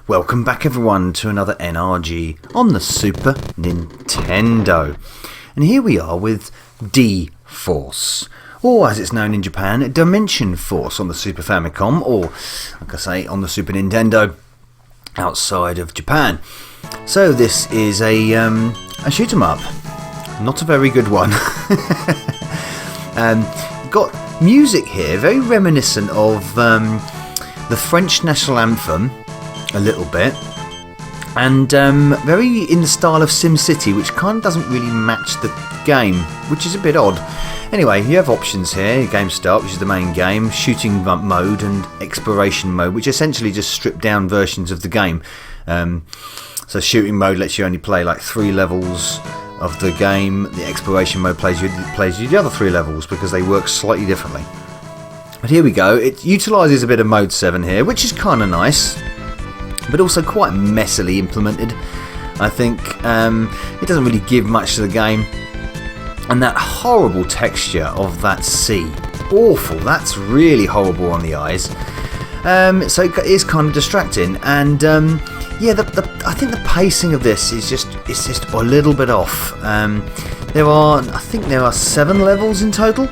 Welcome back everyone to another NRG on the Super Nintendo. And here we are with D-Force, or as it's known in Japan, Dimension Force on the Super Famicom, or like I say, on the Super Nintendo outside of Japan. So this is a shoot 'em up, not a very good one. Got music here very reminiscent of the French national anthem a little bit, and very in the style of SimCity, which kind of doesn't really match the game, which is a bit odd. Anyway, you have options here: game start, which is the main game, shooting mode, and exploration mode, which essentially just stripped down versions of the game. So shooting mode lets you only play like 3 levels of the game. The exploration mode plays you the other 3 levels because they work slightly differently. But here we go. It utilises a bit of mode 7 here, which is kind of nice, but also quite messily implemented. I think it doesn't really give much to the game, and that horrible texture of that sea, awful. That's really horrible on the eyes. So it is kind of distracting, and yeah, I think the pacing of this is just a little bit off. I think there are 7 levels in total.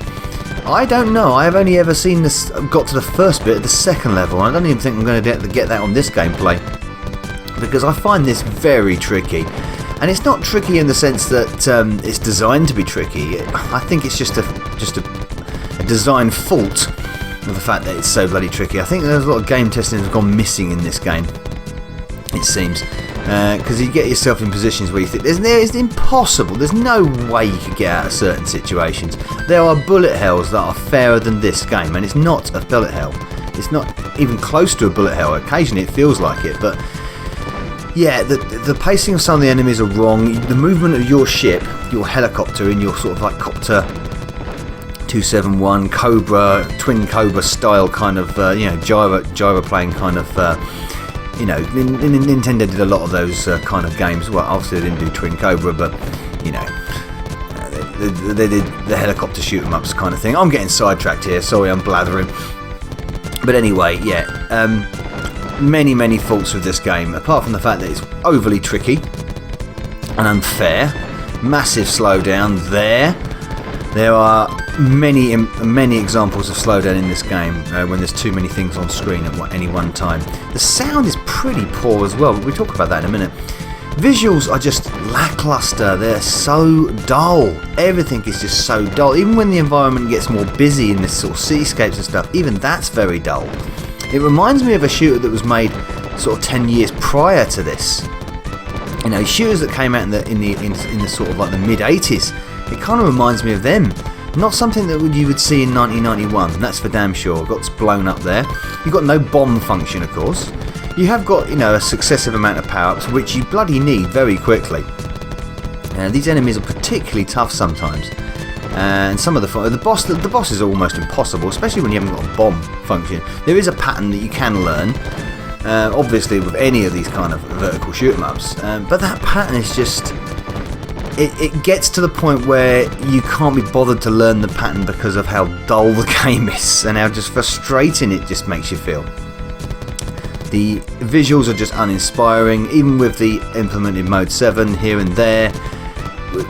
I don't know. I have only ever seen this. Got to the first bit of the second level. I don't even think I'm going to get that on this gameplay, because I find this very tricky. And it's not tricky in the sense that it's designed to be tricky. I think it's just a design fault of the fact that it's so bloody tricky. I think there's a lot of game testing that's gone missing in this game, it seems. Because you get yourself in positions where you think it's impossible, there's no way you could get out of certain situations. There are bullet hells that are fairer than this game, and it's not a bullet hell. It's not even close to a bullet hell. Occasionally it feels like it, but yeah, the pacing of some of the enemies are wrong. The movement of your ship, your helicopter, in your sort of like Copter 271 Cobra, Twin Cobra style kind of gyroplane kind of. Nintendo did a lot of those kind of games. Well, obviously they didn't do Twin Cobra, but they did the helicopter shoot 'em ups kind of thing. I'm getting sidetracked here. Sorry, I'm blathering. But anyway, yeah, many faults with this game, apart from the fact that it's overly tricky and unfair. Massive slowdown there. There are many examples of slowdown in this game when there's too many things on screen at any one time. The sound is pretty poor as well, but we'll talk about that in a minute. Visuals are just lackluster. They're so dull. Everything is just so dull. Even when the environment gets more busy in this sort of cityscapes and stuff, even that's very dull. It reminds me of a shooter that was made sort of 10 years prior to this. Shooters that came out in the sort of like the mid 80s. It kind of reminds me of them. Not something that you would see in 1991, that's for damn sure. Got blown up there. You've got no bomb function, of course. You have got, a successive amount of power-ups, which you bloody need very quickly. These enemies are particularly tough sometimes. And some of the boss is almost impossible, especially when you haven't got a bomb function. There is a pattern that you can learn, obviously with any of these kind of vertical shoot-em-ups. But that pattern is just... It gets to the point where you can't be bothered to learn the pattern because of how dull the game is and how just frustrating it just makes you feel. The visuals are just uninspiring, even with the implemented mode 7 here and there,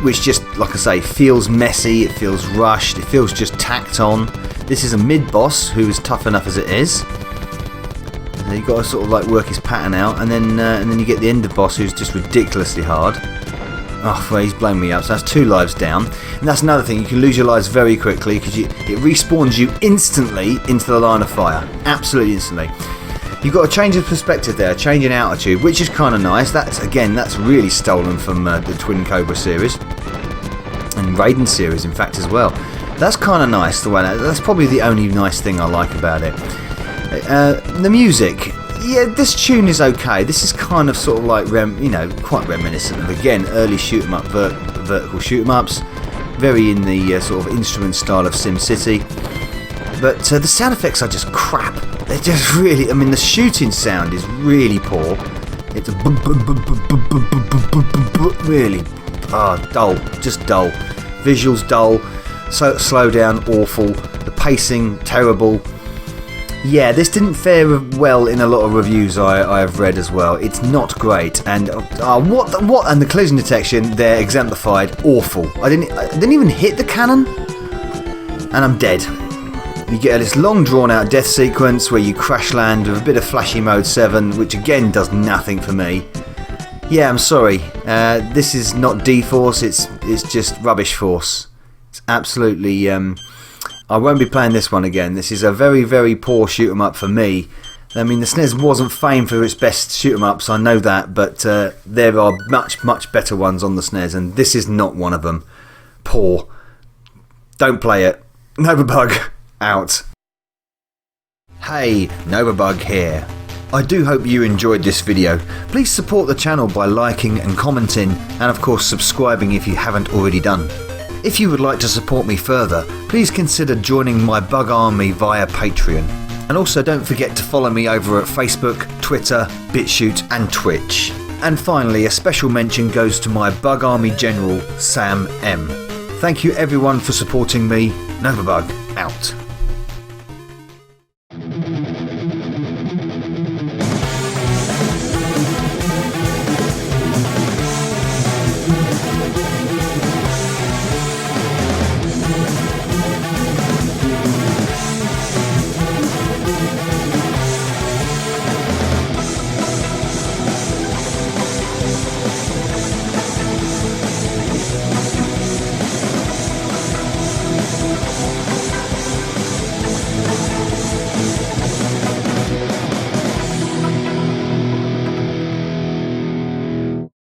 which just, like I say, feels messy, it feels rushed, it feels just tacked on. This is a mid-boss who is tough enough as it is. You've got to sort of like work his pattern out, and then you get the end of boss who's just ridiculously hard. Oh, well, he's blown me up, so that's 2 lives down. And that's another thing, you can lose your lives very quickly because it respawns you instantly into the line of fire. Absolutely instantly. You've got a change of perspective there, a change in altitude, which is kind of nice. That's really stolen from the Twin Cobra series and Raiden series, in fact, as well. That's kind of nice. That's probably the only nice thing I like about it. The music. Yeah, this tune is okay. This is kind of sort of like quite reminiscent of, again, early shoot 'em up, vertical shoot 'em ups, very in the sort of instrument style of SimCity. But the sound effects are just crap. They're just really. The shooting sound is really poor. It's really dull, just dull. Visuals dull, slow down, awful. The pacing terrible. Yeah, this didn't fare well in a lot of reviews I have read as well. It's not great, and what? And the collision detection, they're exemplified awful. I didn't even hit the cannon, and I'm dead. You get this long drawn out death sequence where you crash land with a bit of flashy mode 7, which again does nothing for me. Yeah, I'm sorry. This is not D-Force. It's just rubbish force. It's absolutely. I won't be playing this one again. This is a very, very poor shoot 'em up for me. I mean, the SNES wasn't famed for its best shoot 'em ups, I know that, but there are much, much better ones on the SNES, and this is not one of them. Poor. Don't play it. Novabug, out. Hey, Novabug here. I do hope you enjoyed this video. Please support the channel by liking and commenting, and of course subscribing if you haven't already done. If you would like to support me further, please consider joining my Bug Army via Patreon. And also don't forget to follow me over at Facebook, Twitter, BitChute and Twitch. And finally, a special mention goes to my Bug Army General, Sam M. Thank you everyone for supporting me. Novabug, out.